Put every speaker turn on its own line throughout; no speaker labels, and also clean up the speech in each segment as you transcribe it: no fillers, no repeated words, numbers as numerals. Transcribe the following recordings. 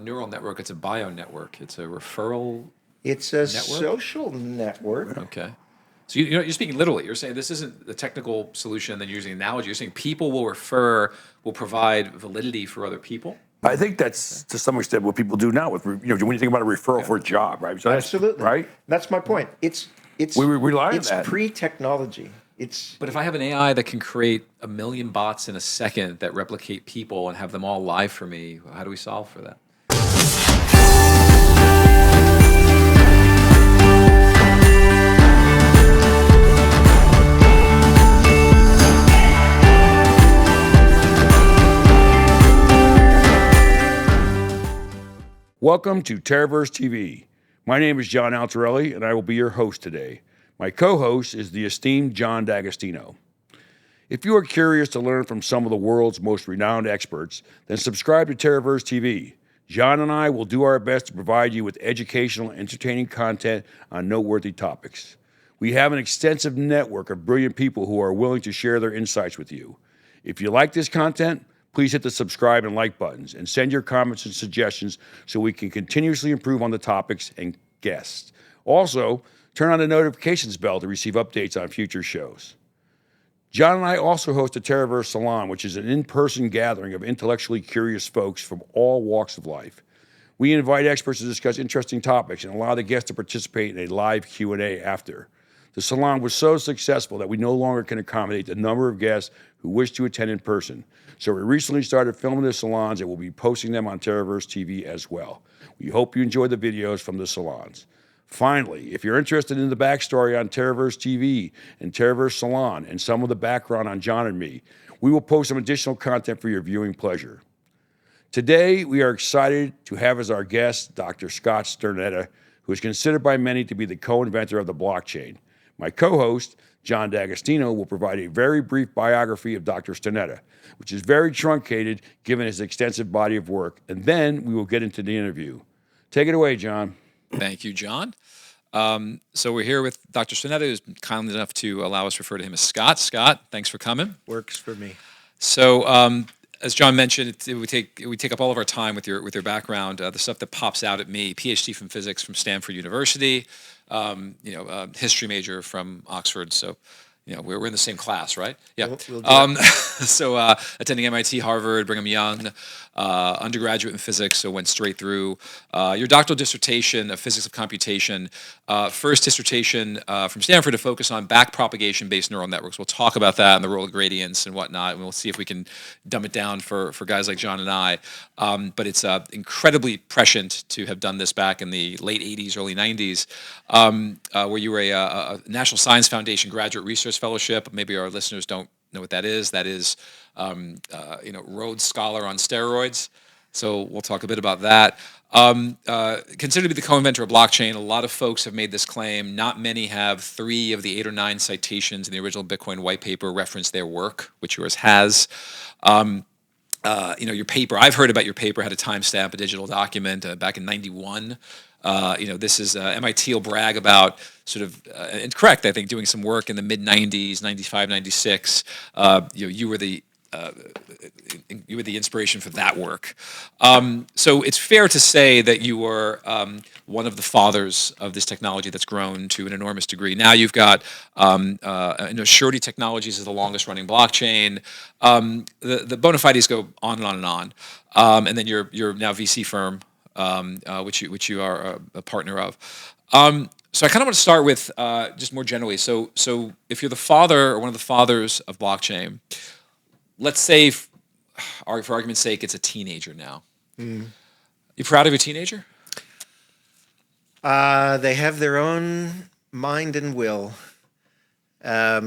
neural network, it's a bio network. It's a referral
It's a
network?
social network.
Okay. So you're speaking literally. You're saying this isn't the technical solution, then you're using an analogy. You're saying people will provide validity for other people?
I think that's to some extent what people do now with, when you think about a referral for a job, right? So that's,
Absolutely.
right?
That's my point. It's
We rely on
it's
that.
pre-technology. It's
But if I have an AI that can create 1 million bots in a second that replicate people and have them all live for me, how do we solve for that?
Welcome to Terraverse TV. My name is John Altarelli, and I will be your host today. My co-host is the esteemed John D'Agostino. If you are curious to learn from some of the world's most renowned experts, then subscribe to Terraverse TV. John and I will do our best to provide you with educational, entertaining content on noteworthy topics. We have an extensive network of brilliant people who are willing to share their insights with you. If you like this content, please hit the subscribe and like buttons and send your comments and suggestions so we can continuously improve on the topics and guests. Also, turn on the notifications bell to receive updates on future shows. John and I also host a Terraverse Salon, which is an in-person gathering of intellectually curious folks from all walks of life. We invite experts to discuss interesting topics and allow the guests to participate in a live Q&A after. The salon was so successful that we no longer can accommodate the number of guests who wish to attend in person. So we recently started filming the salons and we'll be posting them on Terraverse TV as well. We hope you enjoy the videos from the salons. Finally, if you're interested in the backstory on Terraverse TV and Terraverse Salon and some of the background on John and me, we will post some additional content for your viewing pleasure. Today, we are excited to have as our guest Dr. Scott Stornetta, who is considered by many to be the co-inventor of the blockchain. My co-host, John D'Agostino, will provide a very brief biography of Dr. Stornetta, which is very truncated given his extensive body of work, and then we will get into the interview. Take it away, John.
Thank you, John. So we're here with Dr. Stornetta, who's kind enough to allow us to refer to him as Scott. Scott, thanks for coming.
works for me.
So, as John mentioned, we take up all of our time with your background. The stuff that pops out at me: Ph.D. from physics from Stanford University, history major from Oxford. So, we're in the same class, right? Yeah.
We'll do it.
So, attending MIT, Harvard, Brigham Young, undergraduate in physics, so went straight through. Your doctoral dissertation of physics of computation, first dissertation from Stanford to focus on backpropagation-based neural networks. We'll talk about that and the role of gradients and whatnot, and we'll see if we can dumb it down for guys like John and I. But it's incredibly prescient to have done this back in the late 80s, early 90s, where you were a National Science Foundation Graduate Research Fellowship. Maybe our listeners don't know what that is. That is, Rhodes Scholar on steroids. So we'll talk a bit about that. Considered to be the co-inventor of blockchain, a lot of folks have made this claim. Not many have. 3 of the 8 or 9 citations in the original Bitcoin white paper reference their work, which yours has. Your paper, I've heard about your paper, had a timestamp, a digital document back in 91. This is MIT will brag about sort of, and correct, I think, doing some work in the mid-90s, 95, 96. You were the inspiration for that work. So it's fair to say that you were one of the fathers of this technology that's grown to an enormous degree. Now you've got Surety Technologies is the longest running blockchain. The bona fides go on and on and on. And then your now VC firm, which you are a partner of. So I kind of want to start with just more generally. So if you're the father or one of the fathers of blockchain, let's say, for argument's sake, it's a teenager now.
Mm.
You proud of your teenager?
They have their own mind and will. I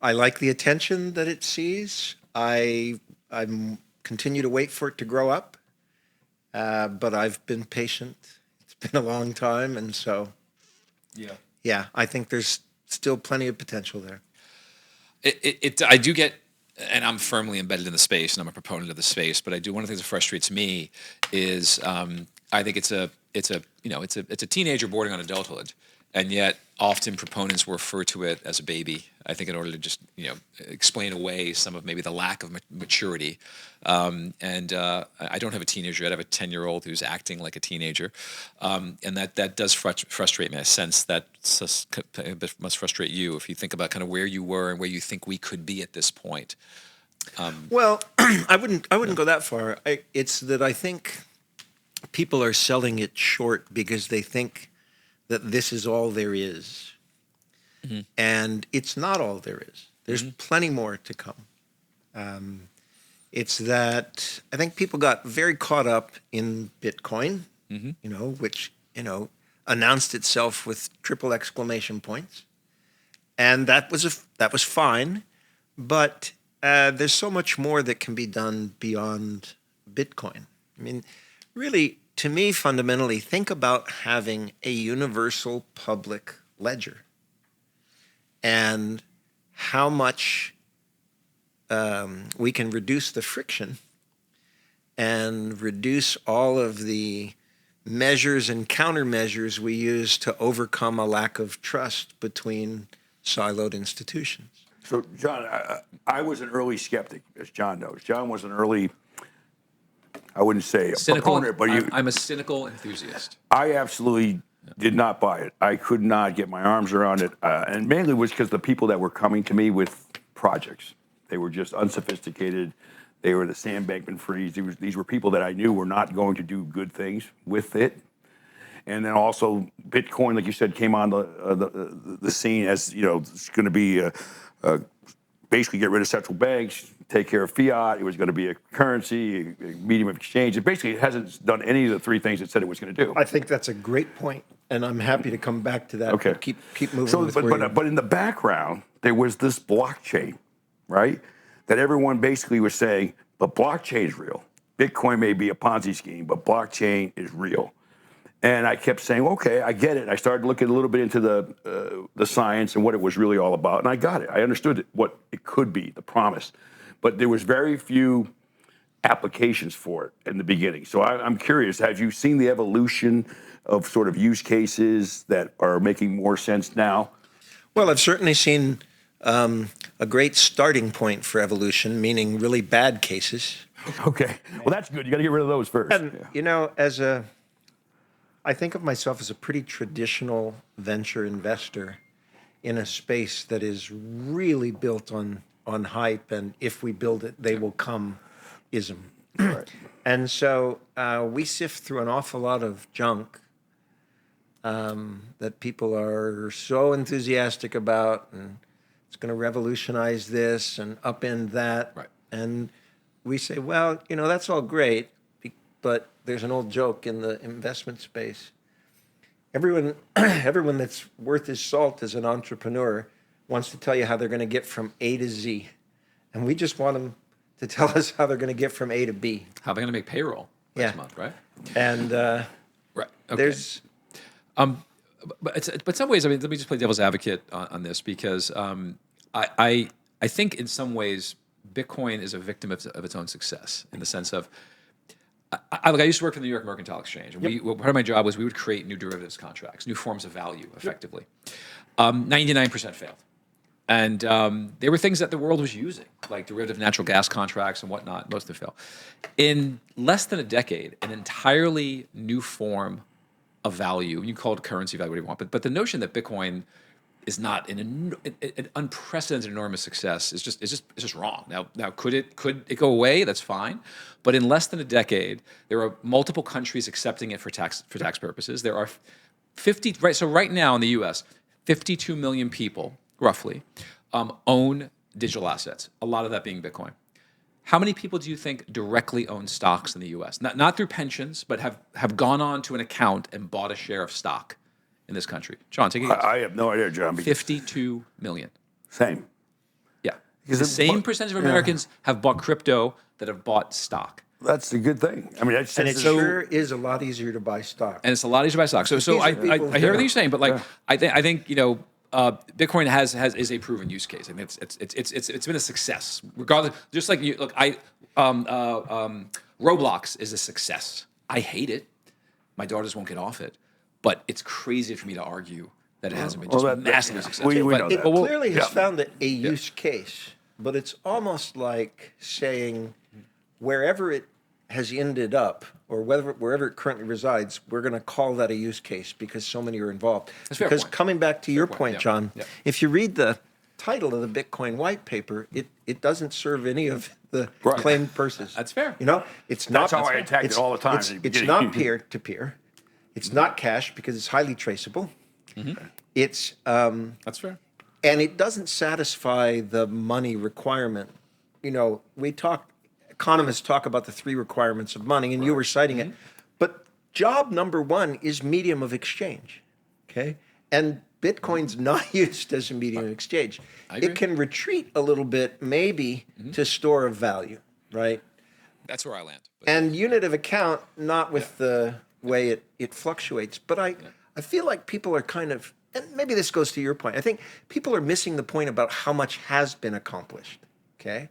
like the attention that it sees. I continue to wait for it to grow up, but I've been patient. It's been a long time, and so yeah, I think there's still plenty of potential there.
I do get, and I'm firmly embedded in the space, and I'm a proponent of the space. But I do, one of the things that frustrates me is I think it's a teenager bordering on adulthood, and yet often proponents will refer to it as a baby. I think in order to just explain away some of maybe the lack of maturity. I don't have a teenager yet. I have a 10-year-old who's acting like a teenager, and that does frustrate me. I sense that must frustrate you if you think about kind of where you were and where you think we could be at this point.
Well, I wouldn't go that far. It's that I think people are selling it short because they think that this is all there is. Mm-hmm. And it's not all there is. There's plenty more to come. It's that I think people got very caught up in Bitcoin, which, announced itself with triple exclamation points. And that was fine. But there's so much more that can be done beyond Bitcoin. I mean, really, to me, fundamentally, think about having a universal public ledger and how much we can reduce the friction and reduce all of the measures and countermeasures we use to overcome a lack of trust between siloed institutions.
So, John, I was an early skeptic, as John knows. John was an early, I wouldn't say
cynical,
proponent, but
I'm a cynical enthusiast.
I absolutely did not buy it. I could not get my arms around it, and mainly was because the people that were coming to me with projects, they were just unsophisticated. They were the Sam Bankman-Frieds. These were people that I knew were not going to do good things with it. And then also Bitcoin, like you said, came on the scene as, it's going to be basically get rid of central banks, take care of fiat. It was going to be a currency, a medium of exchange. It basically hasn't done any of the three things it said it was going to do.
I think that's a great point, and I'm happy to come back to that.
Okay.
Keep moving.
So, but in the background, there was this blockchain, right? That everyone basically was saying, but blockchain is real. Bitcoin may be a Ponzi scheme, but blockchain is real. And I kept saying, okay, I get it. I started looking a little bit into the science and what it was really all about, and I got it. I understood what it could be, the promise. But there was very few applications for it in the beginning. So I'm curious, have you seen the evolution of sort of use cases that are making more sense now?
Well, I've certainly seen a great starting point for evolution, meaning really bad cases.
Okay. Well, that's good. You got to get rid of those first.
And, I think of myself as a pretty traditional venture investor in a space that is really built on hype and if we build it, they will come ism. Right. And so we sift through an awful lot of junk that people are so enthusiastic about, and it's going to revolutionize this and upend that. Right. And we say, well, that's all great, but there's an old joke in the investment space. Everyone that's worth his salt as an entrepreneur wants to tell you how they're going to get from A to Z. And we just want them to tell us how they're going to get from A to B.
How they're going to make payroll next month, right?
And
right. Okay.
There's...
But some ways, I mean, let me just play devil's advocate on this, because I think in some ways Bitcoin is a victim of its own success, in the sense of, I used to work for the New York Mercantile Exchange. And part of my job was we would create new derivatives contracts, new forms of value, effectively. 99% failed. And there were things that the world was using, like derivative natural gas contracts and whatnot. Most of them failed. In less than a decade, an entirely new form of value, you can call it currency value, whatever you want, but the notion that Bitcoin is not an unprecedented enormous success is just wrong. Now could it go away? That's fine, but in less than a decade, there are multiple countries accepting it for tax purposes. There are 50 right. So right now in the U.S., 52 million people roughly own digital assets. A lot of that being Bitcoin. How many people do you think directly own stocks in the U.S.? Not through pensions, but have gone on to an account and bought a share of stock in this country? John, take a guess.
I have no idea, John.
52 million.
Same.
Yeah. The same percentage of Americans have bought crypto that have bought stock.
That's a good thing. I mean, it
sure is a lot easier to buy stock.
And it's a lot easier to buy stock. So I hear everything you're saying, but I think Bitcoin is a proven use case. I mean, it's been a success, regardless. Just like Roblox is a success. I hate it. My daughters won't get off it, but it's crazy for me to argue that it hasn't been
Well,
just
that-
massively
yeah.
successful.
We
But-
know
It
that.
but we'll-
clearly has
yeah.
found a use case, but it's almost like saying wherever it has ended up or wherever it currently resides, we're going to call that a use case because so many are involved.
That's a fair
Because
point.
coming back to your
point,
point,
yeah.
John,
Yeah.
if you read the title of the Bitcoin white paper, it doesn't serve any of the
Right.
claimed purposes.
That's fair.
You know, it's not.
That's how I attacked it all the time.
It's not peer to peer. It's not cash because it's highly traceable. It's
That's fair.
and it doesn't satisfy the money requirement. You know, economists talk about the three requirements of money, and you were citing it. But job number one is medium of exchange. Okay. And Bitcoin's not used as a medium of exchange.
agree.
It can retreat a little bit, maybe to store of value, right?
That's where I land. But
And unit of account, not with the way it fluctuates. But I feel like people are kind of, and maybe this goes to your point, I think people are missing the point about how much has been accomplished, okay?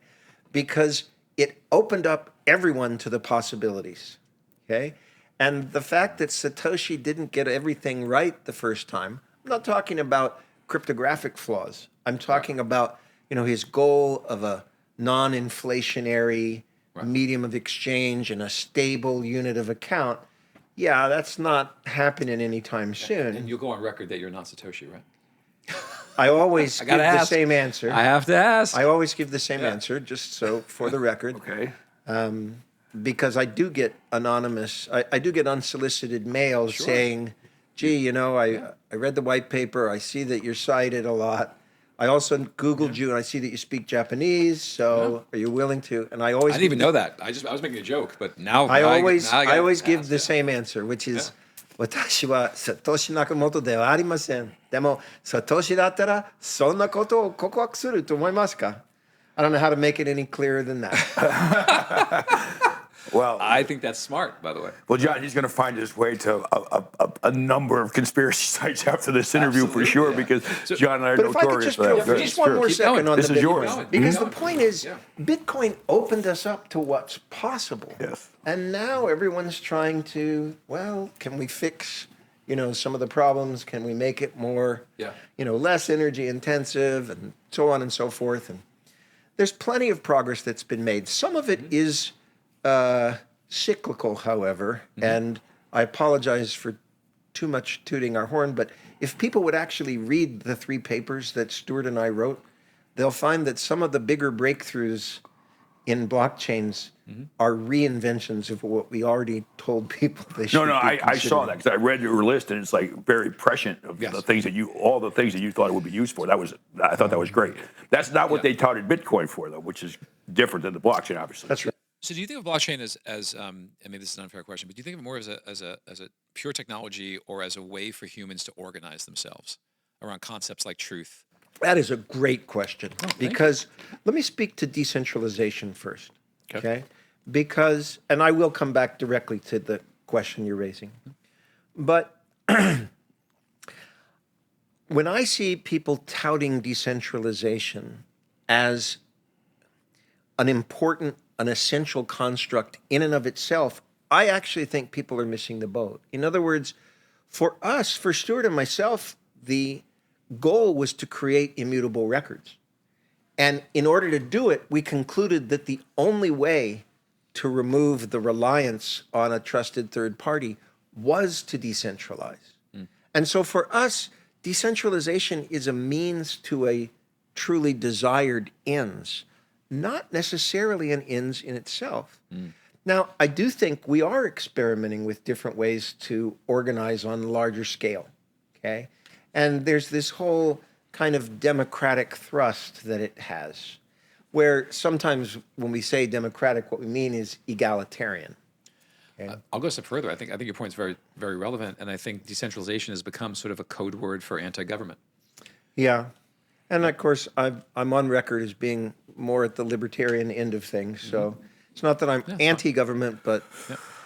Because it opened up everyone to the possibilities, okay? And the fact that Satoshi didn't get everything right the first time, I'm not talking about cryptographic flaws. I'm talking about, his goal of a non-inflationary medium of exchange and a stable unit of account. Yeah, that's not happening anytime soon.
and you'll go on record that you're not Satoshi, right?
I always give
gotta
the
ask.
same answer.
I have to ask.
I always give the same answer, just so for the record.
Okay.
Because I do get I do get unsolicited mails saying, gee, I read the white paper. I see that you're cited a lot. I also Googled you and I see that you speak Japanese. So are you willing to? And I always
I didn't even know that. I was making a joke, but now
I
now
always
now gotta
give
ask,
the same answer, which is, 私はサトシナカモトではありません。でも、サトシだったらそんなことを告白すると思いますか? I don't know how to make it any clearer than that.
Well,
I think that's smart, by the way.
well, John, he's going to find his way to a number of conspiracy sites after this interview for
Absolutely,
sure,
yeah.
because
So-
John and I are
But if I could
notorious
just
for
drill
that.
for just one more
Keep
second
going.
on
This
the
is
Bitcoin.
yours.
Because
Keep
the
going.
point is,
Yeah.
Bitcoin opened us up to what's possible.
Yes.
And now everyone's trying to, can we fix, some of the problems? Can we make it more,
Yeah.
less energy intensive and so on and so forth? And there's plenty of progress that's been made. Some of it is cyclical, however, and I apologize for too much tooting our horn, but if people would actually read the 3 papers that Stuart and I wrote, they'll find that some of the bigger breakthroughs in blockchains are reinventions of what we already told people they should
No,
be
I saw
considering.
that because I read your list and it's like very prescient of
Yes.
the things that all the things that you thought it would be used for. I thought that was great. That's not what they touted Bitcoin for though, which is different than the blockchain, obviously.
That's right.
So do you think of blockchain as I mean, this is an unfair question, but do you think of it more as a pure technology or as a way for humans to organize themselves around concepts like truth?
That is a great question
thank you.
because let me speak to decentralization first.
Okay.
Okay. Because, and I will come back directly to the question you're raising. But when I see people touting decentralization as an essential construct in and of itself, I actually think people are missing the boat. In other words, for us, for Stuart and myself, the goal was to create immutable records. And in order to do it, we concluded that the only way to remove the reliance on a trusted third party was to decentralize. And so for us, decentralization is a means to a truly desired ends, not necessarily an ends in itself. Now, I do think we are experimenting with different ways to organize on a larger scale, okay? And there's this whole kind of democratic thrust that it has, where sometimes when we say democratic, what we mean is egalitarian.
I'll go a step further. I think your point is very, very relevant, and I think decentralization has become sort of a code word for anti-government.
Yeah. And of course, I'm on record as being more at the libertarian end of things. So it's not that I'm anti-government, but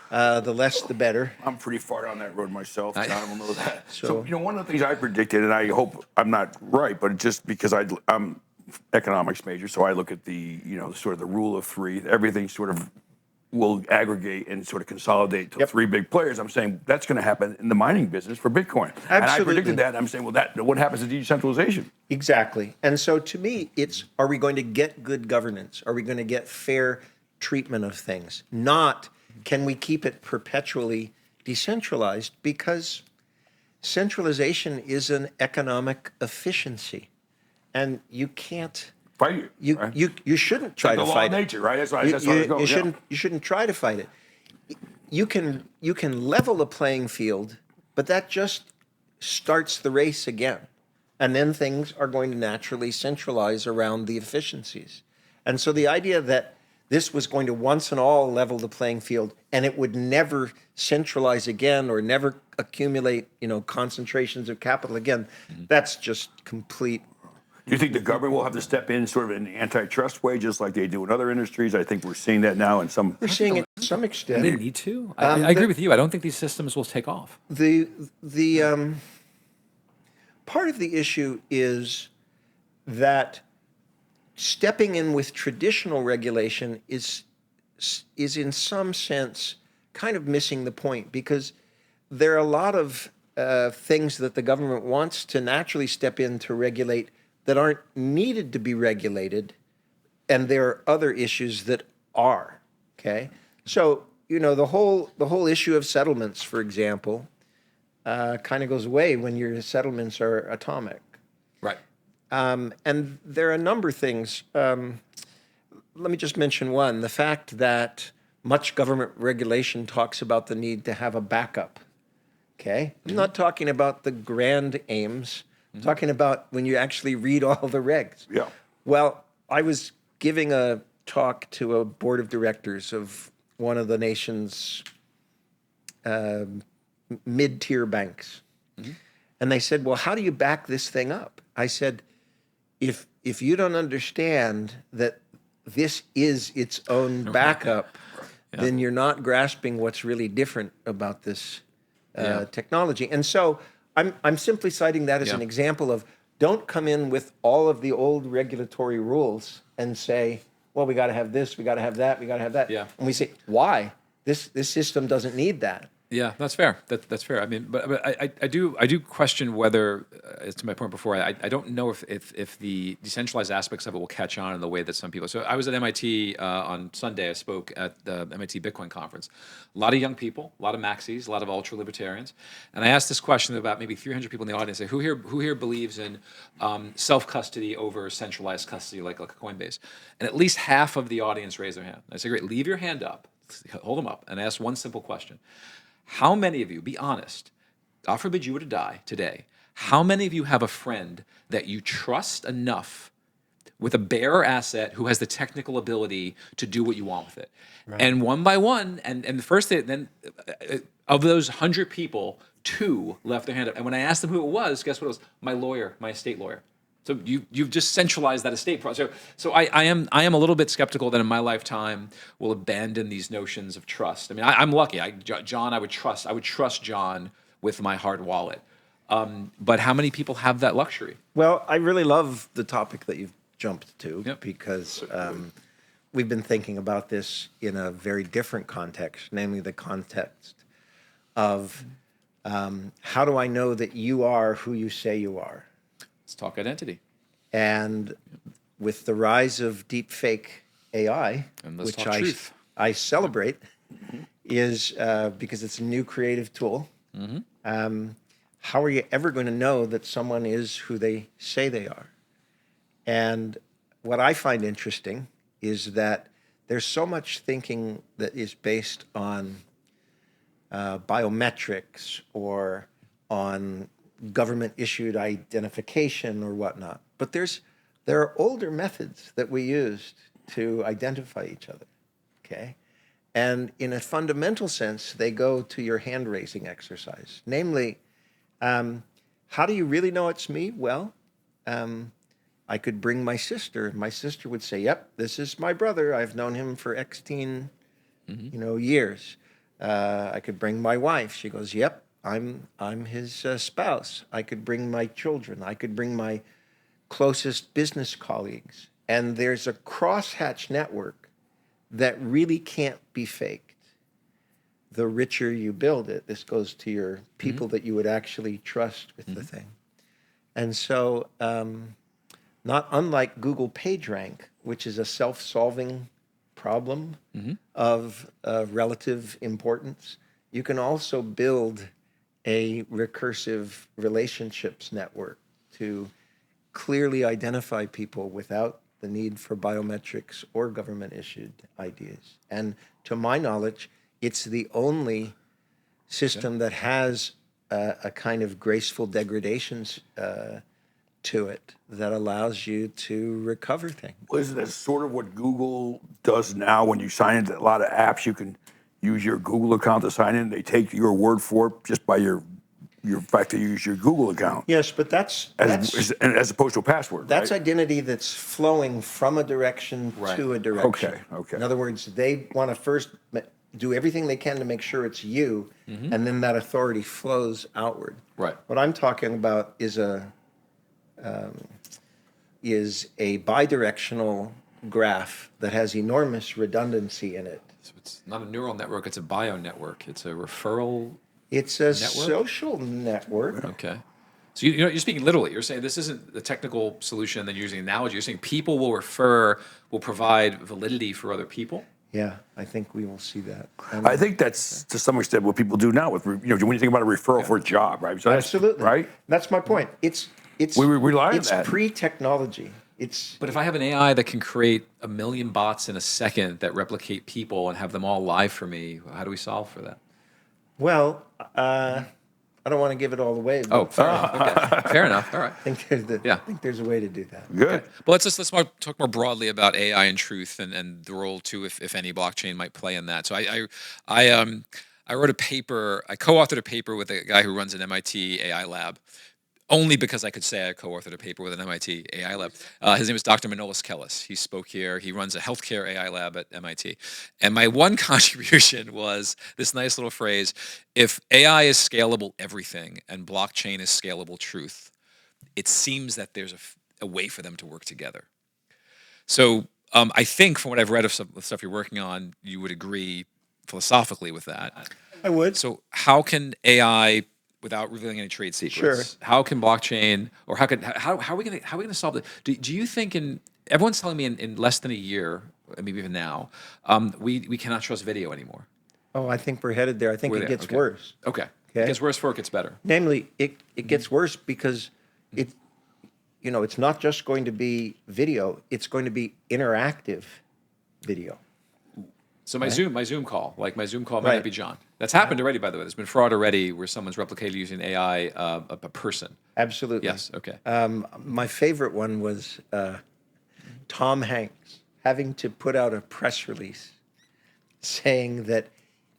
the less the better.
I'm pretty far down that road myself. John will know that.
So-
So, one of the things I predicted, and I hope I'm not right, but just because I'm economics major, so I look at the, sort of the rule of 3, everything sort of will aggregate and sort of consolidate to three big players. I'm saying that's going to happen in the mining business for Bitcoin.
Absolutely.
And I predicted that. And I'm saying, well, what happens to decentralization?
Exactly. And so to me, it's, are we going to get good governance? Are we going to get fair treatment of things? Not, can we keep it perpetually decentralized? Because centralization is an economic efficiency. And you can't
Fight it. Right?
You shouldn't try to
the law
fight
of nature,
it.
right? That's why it's going.
You shouldn't try to fight it. You can level the playing field, but that just starts the race again. And then things are going to naturally centralize around the efficiencies. And so the idea that this was going to once and all level the playing field and it would never centralize again or never accumulate, concentrations of capital again, that's just complete.
Do you think the government will have to step in sort of in an antitrust way, just like they do in other industries? I think we're seeing that now in some.
We're seeing it to some extent.
They need to. I agree with you. I don't think these systems will take off.
The part of the issue is that stepping in with traditional regulation is in some sense kind of missing the point, because there are a lot of things that the government wants to naturally step in to regulate that aren't needed to be regulated, and there are other issues that are. Okay, so the whole issue of settlements, for example, kind of goes away when your settlements are atomic.
Right.
And there are a number of things. Let me just mention one: the fact that much government regulation talks about the need to have a backup. Okay, I'm not talking about the grand aims. I'm talking about when you actually read all the regs.
Yeah.
Well, I was giving a talk to a board of directors of one of the nation's mid-tier banks. And they said, well, how do you back this thing up? I said, if you don't understand that this is its own backup, then you're not grasping what's really different about this technology. And so I'm simply citing that as an example of, don't come in with all of the old regulatory rules and say, well, we got to have this, we got to have that, we got to have that.
Yeah.
And we say, why? This system doesn't need that.
Yeah, that's fair. That's fair. I mean, but I do question whether, to my point before, I don't know if the decentralized aspects of it will catch on in the way that some people. So I was at MIT on Sunday. I spoke at the MIT Bitcoin conference. A lot of young people, a lot of maxis, a lot of ultra libertarians, and I asked this question about maybe 300 people in the audience. Say, who here believes in self custody over centralized custody like a Coinbase? And at least half of the audience raised their hand. I said, great, leave your hand up, hold them up, and ask one simple question. How many of you, be honest, God forbid you were to die today, how many of you have a friend that you trust enough with a bearer asset who has the technical ability to do what you want with it? Right. And one by one, and the first thing, then of those 100 people, 2 left their hand up. And when I asked them who it was, guess what it was? My lawyer, my estate lawyer. So you've just centralized that estate process. So I am a little bit skeptical that in my lifetime we'll abandon these notions of trust. I mean, I'm lucky. John, I would trust John with my hard wallet. But how many people have that luxury?
Well, I really love the topic that you've jumped to because we've been thinking about this in a very different context, namely the context of how do I know that you are who you say you are?
Let's talk identity.
And with the rise of deep fake AI, which I celebrate, is because it's a new creative tool. How are you ever going to know that someone is who they say they are? And what I find interesting is that there's so much thinking that is based on biometrics or on government-issued identification or whatnot. But there are older methods that we used to identify each other, okay? And in a fundamental sense, they go to your hand-raising exercise. Namely, how do you really know it's me? Well, I could bring my sister. My sister would say, yep, this is my brother. I've known him for 16 years. I could bring my wife. She goes, yep, I'm his spouse. I could bring my children. I could bring my closest business colleagues. And there's a crosshatch network that really can't be faked, the richer you build it. This goes to your people that you would actually trust with the thing. And so, not unlike Google PageRank, which is a self-solving problem of relative importance, you can also build a recursive relationships network to clearly identify people without the need for biometrics or government-issued IDs. And to my knowledge, it's the only system that has a kind of graceful degradations to it that allows you to recover things.
Well, isn't that sort of what Google does now when you sign into a lot of apps? You can use your Google account to sign in. They take your word for it just by your fact that you use your Google account.
Yes, but that's
as opposed to a password.
That's
right?
identity that's flowing from a direction to a direction.
Okay.
In other words, they want to first do everything they can to make sure it's you, and then that authority flows outward.
Right.
What I'm talking about is a bidirectional graph that has enormous redundancy in it.
So it's not a neural network, it's a bio network. It's a referral.
It's a social network.
Okay. So you're speaking literally. You're saying this isn't the technical solution, then you're using an analogy. You're saying people will provide validity for other people.
Yeah, I think we will see that.
I think that's to some extent what people do now with, when you think about a referral for a job, right? So that's,
absolutely.
Right?
That's my point. It's
we rely on
it's
that.
pre-technology.
But if I have an AI that can create 1 million bots in a second that replicate people and have them all live for me, how do we solve for that?
Well, I don't want to give it all away. But
Oh, fair enough. Okay. Fair enough. All right.
I think there's a way to do that.
Good.
Okay. Well, let's talk more broadly about AI and truth and the role too, if any, blockchain might play in that. So I wrote a paper. I co-authored a paper with a guy who runs an MIT AI lab. Only because I could say I co-authored a paper with an MIT AI lab. His name is Dr. Manolis Kellis. He spoke here. He runs a healthcare AI lab at MIT. And my one contribution was this nice little phrase: if AI is scalable everything and blockchain is scalable truth, it seems that there's a way for them to work together. So I think from what I've read of some of the stuff you're working on, you would agree philosophically with that.
I would.
So how can AI, without revealing any trade secrets, how can blockchain, or how are we going to solve it? Do you think everyone's telling me in less than a year, maybe even now, we cannot trust video anymore?
Oh, I think we're headed there. I think it gets
Okay.
worse.
Okay. It gets worse before it gets better.
Namely, it gets worse because it's not just going to be video. It's going to be interactive video.
So my Zoom call might not be John. That's happened already, by the way. There's been fraud already where someone's replicated using AI a person.
Absolutely.
Yes. Okay.
My favorite one was Tom Hanks having to put out a press release saying that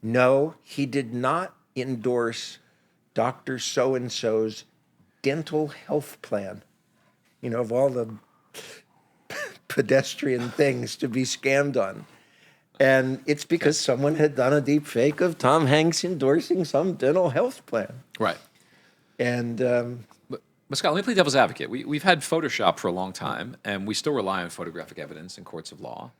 no, he did not endorse Dr. So-and-so's dental health plan. Of all the pedestrian things to be scammed on. And it's because someone had done a deep fake of Tom Hanks endorsing some dental health plan.
Right.
And
But Scott, let me play devil's advocate. We've had Photoshop for a long time, and we still rely on photographic evidence in courts of law.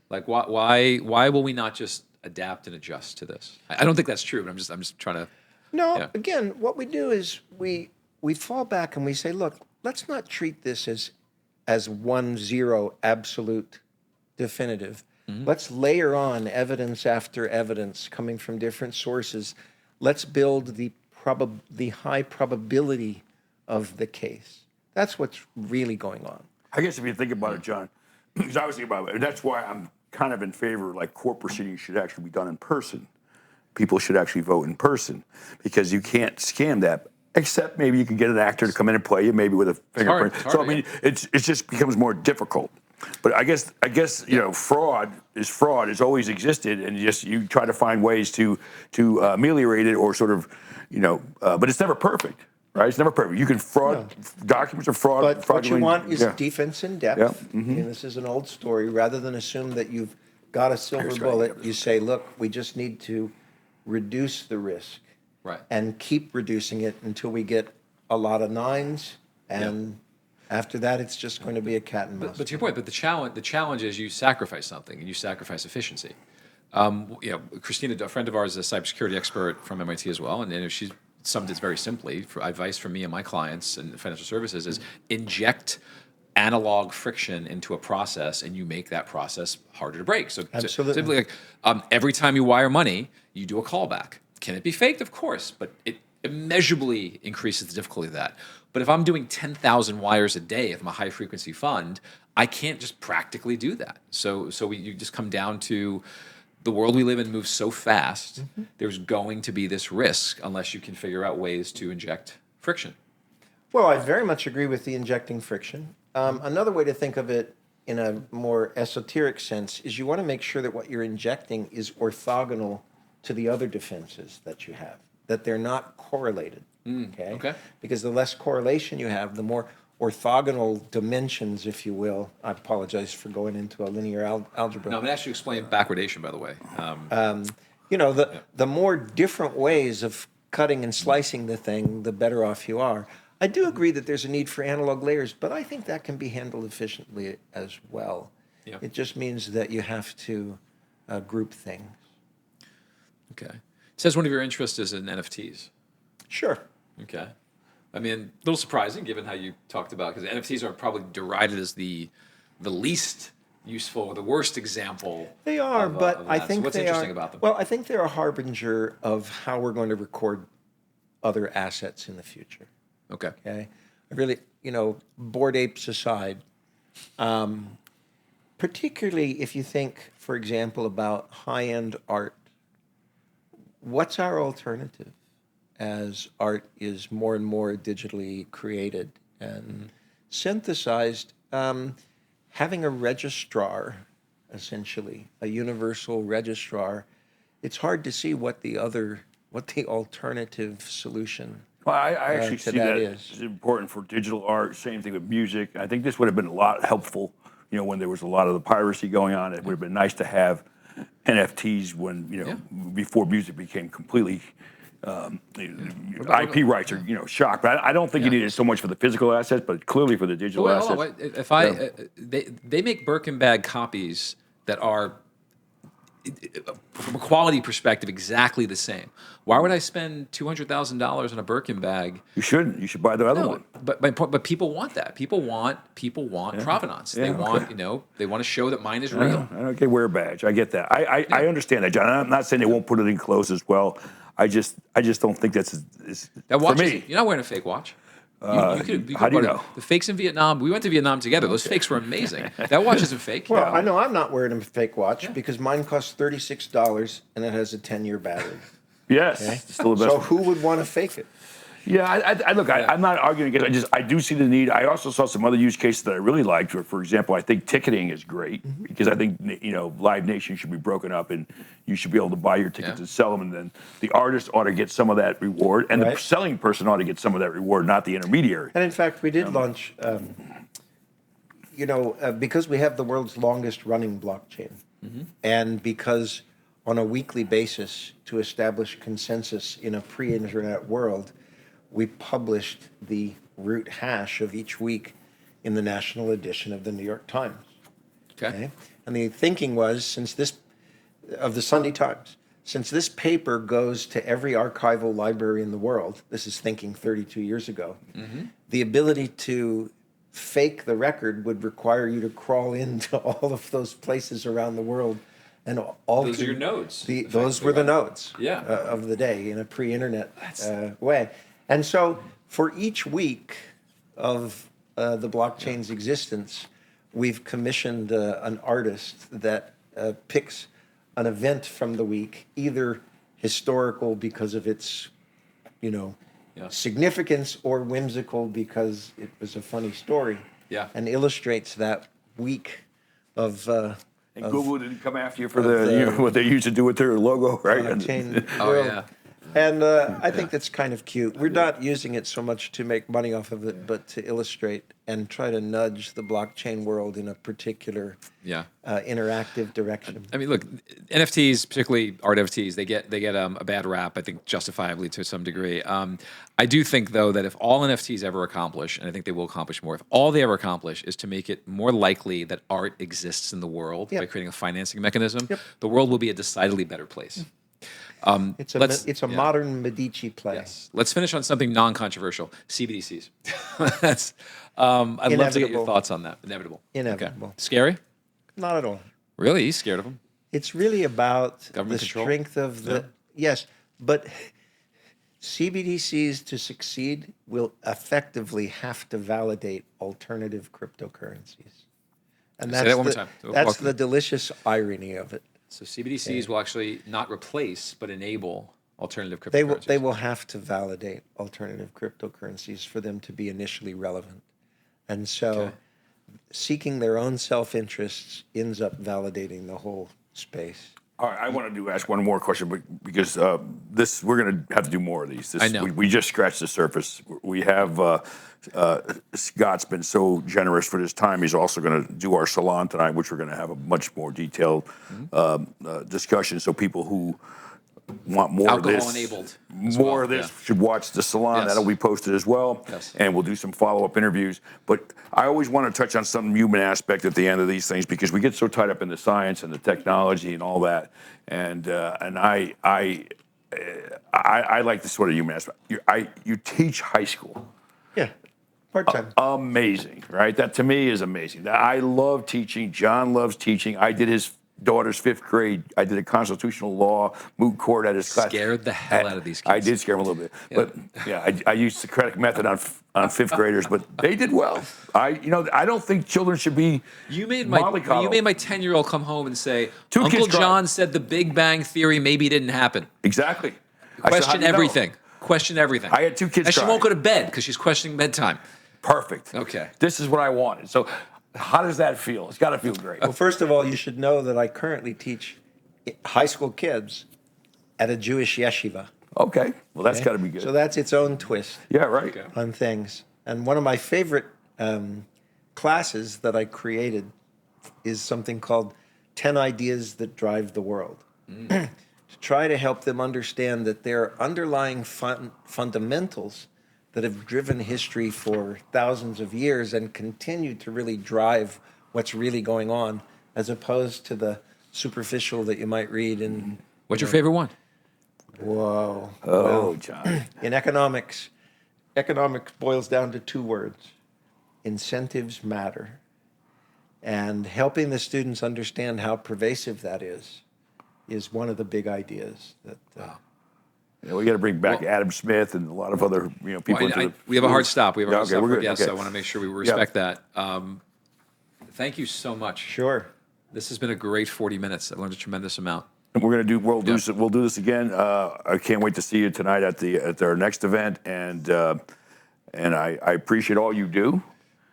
Like, why will we not just adapt and adjust to this? I don't think that's true, but I'm just trying to.
no,
Yeah.
again, what we do is we fall back and we say, look, let's not treat this as 1-0 absolute definitive. Let's layer on evidence after evidence coming from different sources. Let's build the high probability of the case. That's what's really going on.
I guess if you think about it, John, because I was thinking about it, that's why I'm kind of in favor, like court proceedings should actually be done in person. People should actually vote in person because you can't scam that. Except maybe you can get an actor to come in and play you, maybe with a fingerprint.
It's hard,
So I mean, it just becomes more difficult. But I guess fraud has always existed, and you try to find ways to ameliorate it or sort of but it's never perfect, right? It's never perfect. You can fraud documents are fraud.
But what you want is
yeah.
defense in depth.
Yeah.
And this is an old story. Rather than assume that you've got a silver bullet, you say, look, we just need to reduce the risk.
Right.
And keep reducing it until we get a lot of nines and After that, it's just going to be a cat and mouse.
But to your point, but the challenge is you sacrifice something, and you sacrifice efficiency. Christina, a friend of ours, is a cybersecurity expert from MIT as well, and she's summed it very simply. For advice from me and my clients in financial services is inject analog friction into a process, and you make that process harder to break. So
Absolutely.
simply, like every time you wire money, you do a callback. Can it be faked? Of course, but it immeasurably increases the difficulty of that. But if I'm doing 10,000 wires a day, if I'm a high frequency fund, I can't just practically do that. So you just come down to the world we live in moves so fast. There's going to be this risk unless you can figure out ways to inject friction.
Well, I very much agree with the injecting friction. Another way to think of it in a more esoteric sense is you want to make sure that what you're injecting is orthogonal to the other defenses that you have, that they're not correlated. Okay? Because the less correlation you have, the more orthogonal dimensions, if you will. I apologize for going into a linear algebra.
No, I'm going to ask you to explain backwardation, by the way.
The more different ways of cutting and slicing the thing, the better off you are. I do agree that there's a need for analog layers, but I think that can be handled efficiently as well.
Yeah.
It just means that you have to group things.
Okay. It says one of your interests is in NFTs.
Sure.
Okay. I mean, a little surprising given how you talked about, because NFTs are probably derided as the least useful or the worst example.
They are, but
of
I
that.
think
So what's
they
interesting
are.
about them?
Well, I think they're a harbinger of how we're going to record other assets in the future.
Okay.
Okay, I really, Bored apes aside, particularly if you think, for example, about high-end art, what's our alternative as art is more and more digitally created and synthesized? Having a registrar, essentially, a universal registrar, it's hard to see what the alternative solution.
Well, I actually
to
see
that
that
is.
as important for digital art. Same thing with music. I think this would have been a lot helpful, when there was a lot of the piracy going on. It would have been nice to have NFTs when, before music became completely, IP rights are, shocked. But I don't think you need it so much for the physical assets, but clearly for the digital assets.
They make Birkin bag copies that are, from a quality perspective, exactly the same. Why would I spend $200,000 on a Birkin bag?
You shouldn't. You should buy the other one.
But people want that. People want provenance.
Yeah,
They want they want to show that mine is real.
I don't get wear a badge. I get that. I understand that, John. I'm not saying they won't put it in clothes as well. I just don't think that's
That watch
for me.
You're not wearing a fake watch. You
How do you know?
The fakes in Vietnam. We went to Vietnam together. Those fakes were amazing. That watch isn't fake.
Well, I know I'm not wearing a fake watch because mine costs $36 and it has a 10-year battery.
Yes,
Okay?
still the best.
So who would want to fake it?
Yeah, I'm not arguing against it. I do see the need. I also saw some other use cases that I really liked. For example, I think ticketing is great because I think Live Nation should be broken up and you should be able to buy your tickets and sell them, and then the artist ought to get some of that reward, and the selling person ought to get some of that reward, not the intermediary.
And in fact, we did launch, because we have the world's longest running blockchain, and because on a weekly basis to establish consensus in a pre-internet world, we published the root hash of each week in the national edition of the New York Times. Okay? And the thinking was, of the Sunday Times, since this paper goes to every archival library in the world, this is thinking 32 years ago, the ability to fake the record would require you to crawl into all of those places around the world and all
Those are your nodes.
Those were the nodes
Yeah.
of the day in a pre-internet way. And so for each week of the blockchain's existence, we've commissioned an artist that picks an event from the week, either historical because of its, significance, or whimsical because it was a funny story, and illustrates that week of. And
Google didn't come after you for what they used to do with their logo, right?
Blockchain
Oh
world.
yeah.
And I think that's kind of cute. We're not using it so much to make money off of it, but to illustrate and try to nudge the blockchain world in a particular
Yeah.
interactive direction.
I mean, look, NFTs, particularly art NFTs, they get a bad rap, I think, justifiably to some degree. I do think, though, that if all NFTs ever accomplish, and I think they will accomplish more, if all they ever accomplish is to make it more likely that art exists in the world by creating a financing mechanism, the world will be a decidedly better place.
It's a modern Medici play.
Yes. Let's finish on something non-controversial. CBDCs. That's. I'd love to get your thoughts on that.
Inevitable.
Okay. Scary?
Not at all.
Really? He's scared of them?
It's really about
Government
the
control?
strength of the yes, but CBDCs to succeed will effectively have to validate alternative cryptocurrencies, and
Say that one more time.
That's the delicious irony of it.
So CBDCs will actually not replace, but enable alternative
They
cryptocurrencies.
will have to validate alternative cryptocurrencies for them to be initially relevant, and so seeking their own self-interests ends up validating the whole space.
All right, I wanted to ask one more question, but because we're going to have to do more of these.
I know.
We just scratched the surface. We have Scott's been so generous for this time. He's also going to do our salon tonight, which we're going to have a much more detailed discussion. So people who want more of this,
Alcohol-enabled
more of this should watch the salon.
Yes.
That'll be posted as well, and we'll do some follow-up interviews. But I always want to touch on some human aspect at the end of these things because we get so tied up in the science and the technology and all that. And I like this sort of human aspect. You teach high school.
Yeah, part-time.
Amazing, right? That to me is amazing. I love teaching. John loves teaching. I did his daughter's 5th grade. I did a constitutional law moot court at his class.
Scared the hell out of these kids.
I did scare them a little bit, but I used the Socratic method on 5th graders, but they did well. I don't think children should be.
You made my 10-year-old come home and say,
Two
Uncle
kids cried.
John said the Big Bang Theory maybe didn't happen.
Exactly.
Question everything. Question everything.
I had 2 kids
and she
cry.
won't go to bed because she's questioning bedtime.
Perfect.
Okay.
This is what I wanted. So, how does that feel? It's got to feel great.
Well, first of all, you should know that I currently teach high school kids at a Jewish yeshiva.
Okay. Well, that's got to be good.
So that's its own twist
Yeah. Right.
on things. And one of my favorite classes that I created is something called 10 Ideas That Drive the World. To try to help them understand that there are underlying fundamentals that have driven history for thousands of years and continue to really drive what's really going on, as opposed to the superficial that you might read in.
What's your favorite one?
Whoa.
Oh, John.
In economics boils down to 2 words: incentives matter. And helping the students understand how pervasive that is one of the big ideas that.
We got to bring back Adam Smith and a lot of other people.
We have a hard stop. We have a hard stop
we're
for
good.
guests,
Okay.
so I want to make sure we respect that. Thank you so much.
Sure.
This has been a great 40 minutes. I've learned a tremendous amount.
We're going to do. We'll do this again. I can't wait to see you tonight at our next event, and I appreciate all you do.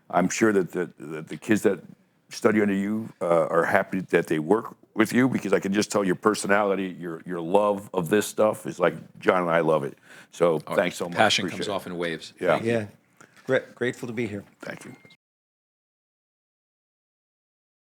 I'm sure that the kids that study under you are happy that they work with you, because I can just tell your personality, your love of this stuff is like John and I love it. So thanks so much.
Passion
Appreciate
comes
it.
off in waves.
Yeah.
Yeah. Grateful to be here.
Thank you.